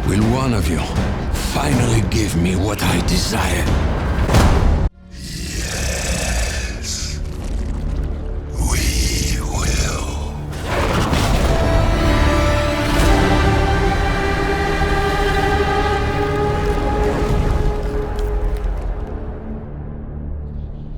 Will one of you finally give me what I desire? Yes, we will.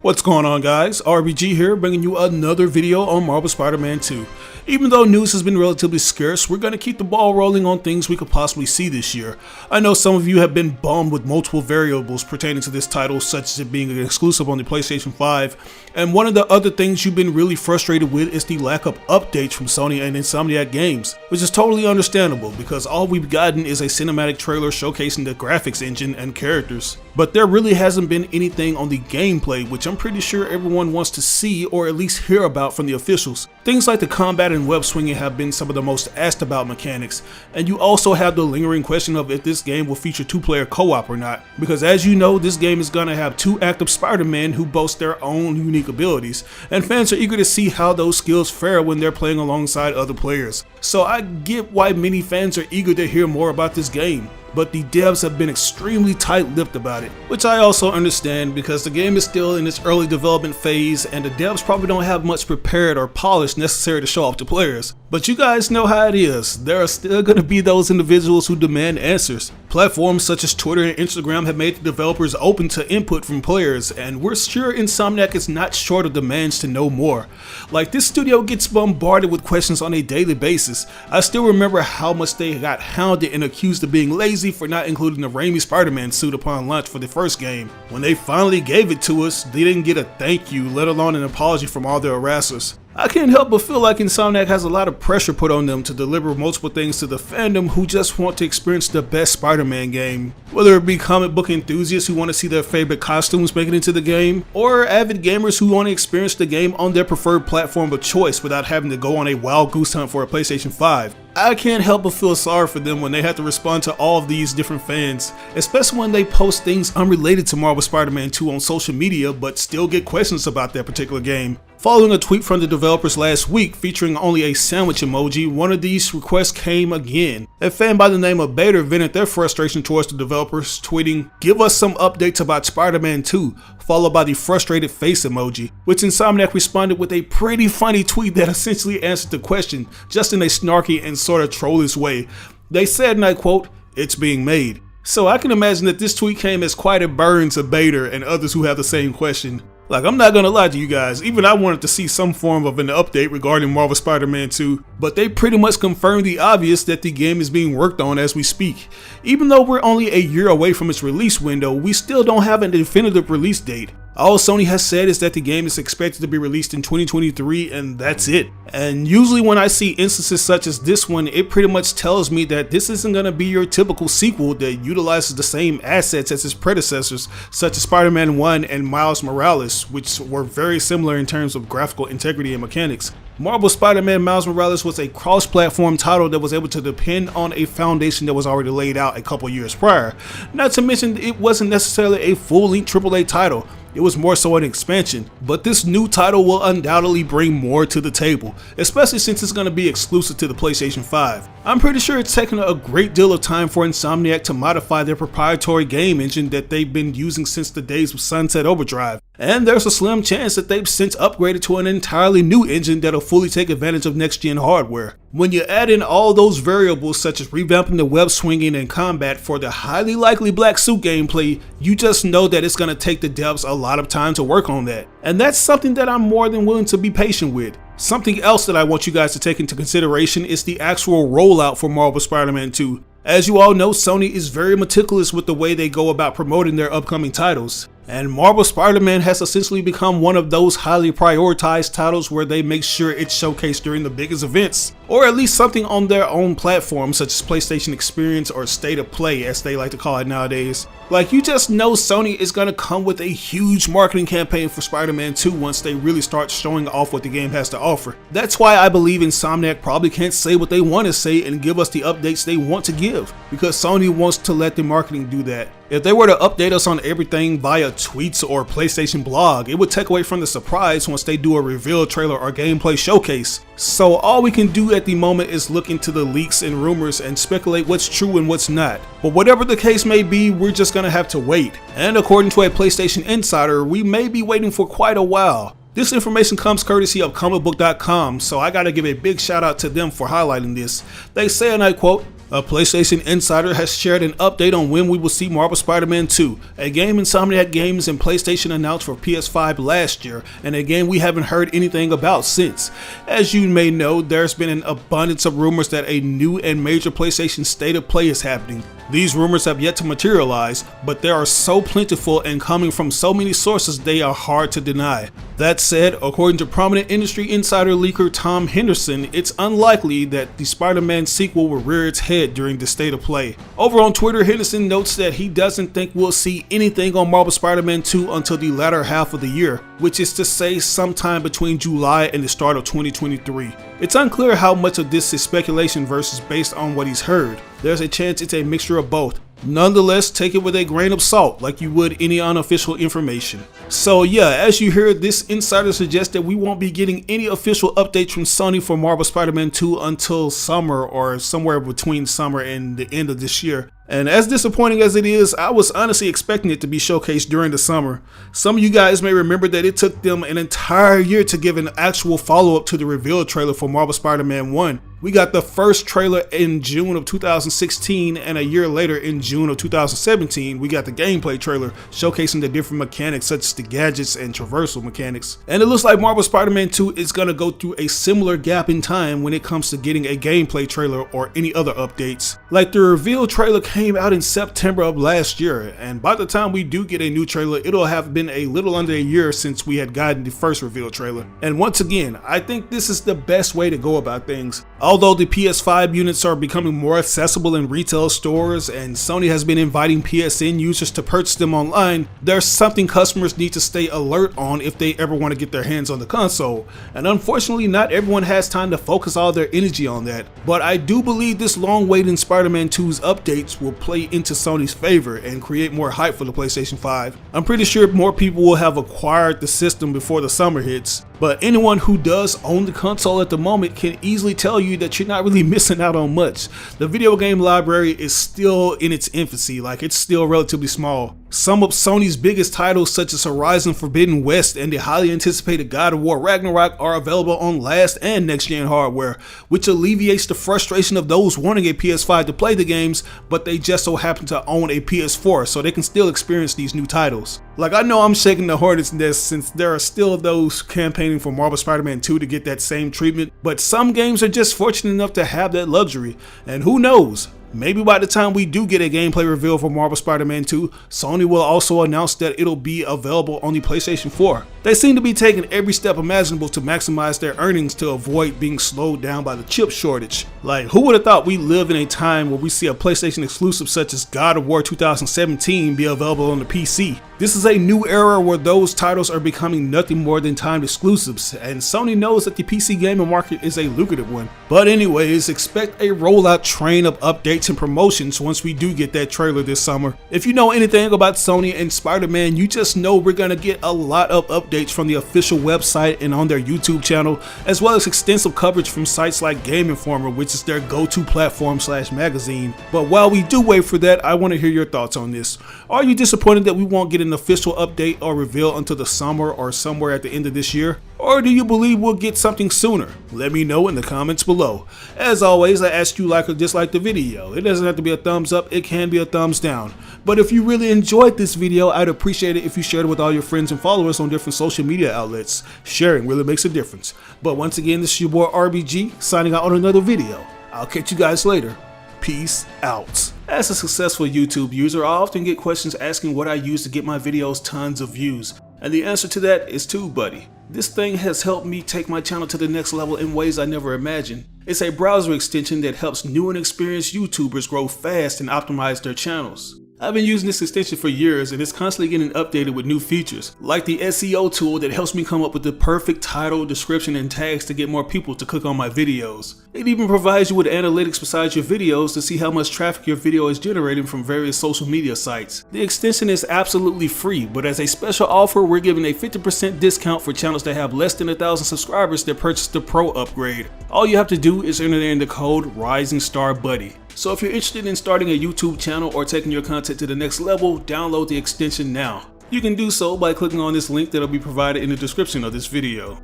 What's going on, guys? RBG here, bringing you another video on Marvel Spider-Man 2. Even though news has been relatively scarce, we're going to keep the ball rolling on things we could possibly see this year. I know some of you have been bummed with multiple variables pertaining to this title, such as it being an exclusive on the PlayStation 5, and one of the other things you've been really frustrated with is the lack of updates from Sony and Insomniac Games, which is totally understandable because all we've gotten is a cinematic trailer showcasing the graphics engine and characters. But there really hasn't been anything on the gameplay, which I'm pretty sure everyone wants to see or at least hear about from the officials. Things like the combat and web swinging have been some of the most asked about mechanics, and you also have the lingering question of if this game will feature two-player co-op or not, because as you know, this game is going to have two active Spider-Men who boast their own unique abilities, and fans are eager to see how those skills fare when they're playing alongside other players. So I get why many fans are eager to hear more about this game. But the devs have been extremely tight-lipped about it, which I also understand because the game is still in its early development phase and the devs probably don't have much prepared or polished necessary to show off to players. But you guys know how it is, there are still going to be those individuals who demand answers. Platforms such as Twitter and Instagram have made the developers open to input from players, and we're sure Insomniac is not short of demands to know more. Like, this studio gets bombarded with questions on a daily basis. I still remember how much they got hounded and accused of being lazy for not including the Raimi Spider-Man suit upon launch for the first game. When they finally gave it to us, they didn't get a thank you, let alone an apology from all their harassers. I can't help but feel like Insomniac has a lot of pressure put on them to deliver multiple things to the fandom who just want to experience the best Spider-Man game. Whether it be comic book enthusiasts who want to see their favorite costumes make it into the game, or avid gamers who want to experience the game on their preferred platform of choice without having to go on a wild goose hunt for a PlayStation 5. I can't help but feel sorry for them when they have to respond to all of these different fans, especially when they post things unrelated to Marvel Spider-Man 2 on social media but still get questions about that particular game. Following a tweet from the developers last week featuring only a sandwich emoji, one of these requests came again. A fan by the name of Bader vented their frustration towards the developers, tweeting, "Give us some updates about Spider-Man 2, followed by the frustrated face emoji, which Insomniac responded with a pretty funny tweet that essentially answered the question, just in a snarky and sort of trollish way. They said, and I quote, "It's being made." So I can imagine that this tweet came as quite a burn to Bader and others who have the same question. Like, I'm not gonna lie to you guys, even I wanted to see some form of an update regarding Marvel Spider-Man 2, but they pretty much confirmed the obvious that the game is being worked on as we speak. Even though we're only a year away from its release window, we still don't have a definitive release date. All Sony has said is that the game is expected to be released in 2023, and that's it. And usually when I see instances such as this one, it pretty much tells me that this isn't going to be your typical sequel that utilizes the same assets as its predecessors, such as Spider-Man 1 and Miles Morales, which were very similar in terms of graphical integrity and mechanics. Marvel Spider-Man Miles Morales was a cross-platform title that was able to depend on a foundation that was already laid out a couple years prior. Not to mention, it wasn't necessarily a full-length AAA title. It was more so an expansion, but this new title will undoubtedly bring more to the table, especially since it's going to be exclusive to the PlayStation 5. I'm pretty sure it's taken a great deal of time for Insomniac to modify their proprietary game engine that they've been using since the days of Sunset Overdrive, and there's a slim chance that they've since upgraded to an entirely new engine that'll fully take advantage of next-gen hardware. When you add in all those variables such as revamping the web swinging and combat for the highly likely black suit gameplay, you just know that it's going to take the devs a lot of time to work on that. And that's something that I'm more than willing to be patient with. Something else that I want you guys to take into consideration is the actual rollout for Marvel Spider-Man 2. As you all know, Sony is very meticulous with the way they go about promoting their upcoming titles. And Marvel Spider-Man has essentially become one of those highly prioritized titles where they make sure it's showcased during the biggest events, or at least something on their own platform such as PlayStation Experience or State of Play as they like to call it nowadays. Like, you just know Sony is going to come with a huge marketing campaign for Spider-Man 2 once they really start showing off what the game has to offer. That's why I believe Insomniac probably can't say what they want to say and give us the updates they want to give, because Sony wants to let the marketing do that. If they were to update us on everything via tweets or PlayStation blog, it would take away from the surprise once they do a reveal trailer or gameplay showcase. So all we can do at the moment is look into the leaks and rumors and speculate what's true and what's not. But whatever the case may be, we're just gonna have to wait. And according to a PlayStation insider, we may be waiting for quite a while. This information comes courtesy of comicbook.com, so I gotta give a big shout out to them for highlighting this. They say, and I quote, "A PlayStation insider has shared an update on when we will see Marvel Spider-Man 2, a game Insomniac Games and PlayStation announced for PS5 last year, and a game we haven't heard anything about since. As you may know, there's been an abundance of rumors that a new and major PlayStation State of Play is happening. These rumors have yet to materialize, but they are so plentiful and coming from so many sources they are hard to deny. That said, according to prominent industry insider leaker Tom Henderson, it's unlikely that the Spider-Man sequel will rear its head during the State of Play." Over on Twitter, Henderson notes that he doesn't think we'll see anything on Marvel Spider-Man 2 until the latter half of the year, which is to say sometime between July and the start of 2023. It's unclear how much of this is speculation versus based on what he's heard. There's a chance it's a mixture of both. Nonetheless, take it with a grain of salt like you would any unofficial information. So yeah, as you heard, this insider suggests that we won't be getting any official updates from Sony for Marvel Spider-Man 2 until summer or somewhere between summer and the end of this year. And as disappointing as it is, I was honestly expecting it to be showcased during the summer. Some of you guys may remember that it took them an entire year to give an actual follow-up to the reveal trailer for Marvel Spider-Man 1. We got the first trailer in June of 2016, and a year later in June of 2017, we got the gameplay trailer showcasing the different mechanics such as the gadgets and traversal mechanics. And it looks like Marvel Spider-Man 2 is going to go through a similar gap in time when it comes to getting a gameplay trailer or any other updates. Like the reveal trailer came out in September of last year, and by the time we do get a new trailer, it'll have been a little under a year since we had gotten the first reveal trailer. And once again, I think this is the best way to go about things. Although the PS5 units are becoming more accessible in retail stores and Sony has been inviting PSN users to purchase them online, there's something customers need to stay alert on if they ever want to get their hands on the console. And unfortunately, not everyone has time to focus all their energy on that. But I do believe this long wait in Spider-Man 2's updates will play into Sony's favor and create more hype for the PlayStation 5. I'm pretty sure more people will have acquired the system before the summer hits. But anyone who does own the console at the moment can easily tell you that you're not really missing out on much. The video game library is still in its infancy, like it's still relatively small. Some of Sony's biggest titles such as Horizon Forbidden West and the highly anticipated God of War Ragnarok are available on last and next gen hardware, which alleviates the frustration of those wanting a PS5 to play the games, but they just so happen to own a PS4 so they can still experience these new titles. Like, I know I'm shaking the hornet's nest since there are still those campaigning for Marvel Spider-Man 2 to get that same treatment, but some games are just fortunate enough to have that luxury, and who knows? Maybe by the time we do get a gameplay reveal for Marvel Spider-Man 2, Sony will also announce that it'll be available on the PlayStation 4. They seem to be taking every step imaginable to maximize their earnings to avoid being slowed down by the chip shortage. Like, who would have thought we live in a time where we see a PlayStation exclusive such as God of War 2017 be available on the PC? This is a new era where those titles are becoming nothing more than timed exclusives, and Sony knows that the PC gaming market is a lucrative one. But anyways, expect a rollout train of updates and promotions once we do get that trailer this summer. If you know anything about Sony and Spider-Man, you just know we're gonna get a lot of updates from the official website and on their YouTube channel, as well as extensive coverage from sites like Game Informer, which is their go-to platform / magazine. But while we do wait for that, I want to hear your thoughts on this. Are you disappointed that we won't get an official update or reveal until the summer or somewhere at the end of this year? Or do you believe we'll get something sooner? Let me know in the comments below. As always, I ask you like or dislike the video. It doesn't have to be a thumbs up, it can be a thumbs down. But if you really enjoyed this video, I'd appreciate it if you shared it with all your friends and followers on different social media outlets. Sharing really makes a difference. But once again, this is your boy RBG, signing out on another video. I'll catch you guys later. Peace out. As a successful YouTube user, I often get questions asking what I use to get my videos tons of views. And the answer to that is TubeBuddy. This thing has helped me take my channel to the next level in ways I never imagined. It's a browser extension that helps new and experienced YouTubers grow fast and optimize their channels. I've been using this extension for years and it's constantly getting updated with new features, like the SEO tool that helps me come up with the perfect title, description, and tags to get more people to click on my videos. It even provides you with analytics beside your videos to see how much traffic your video is generating from various social media sites. The extension is absolutely free, but as a special offer, we're giving a 50% discount for channels that have less than 1,000 subscribers that purchase the Pro upgrade. All you have to do is enter in the code RisingStarBuddy. So if you're interested in starting a YouTube channel or taking your content to the next level, download the extension now. You can do so by clicking on this link that'll be provided in the description of this video.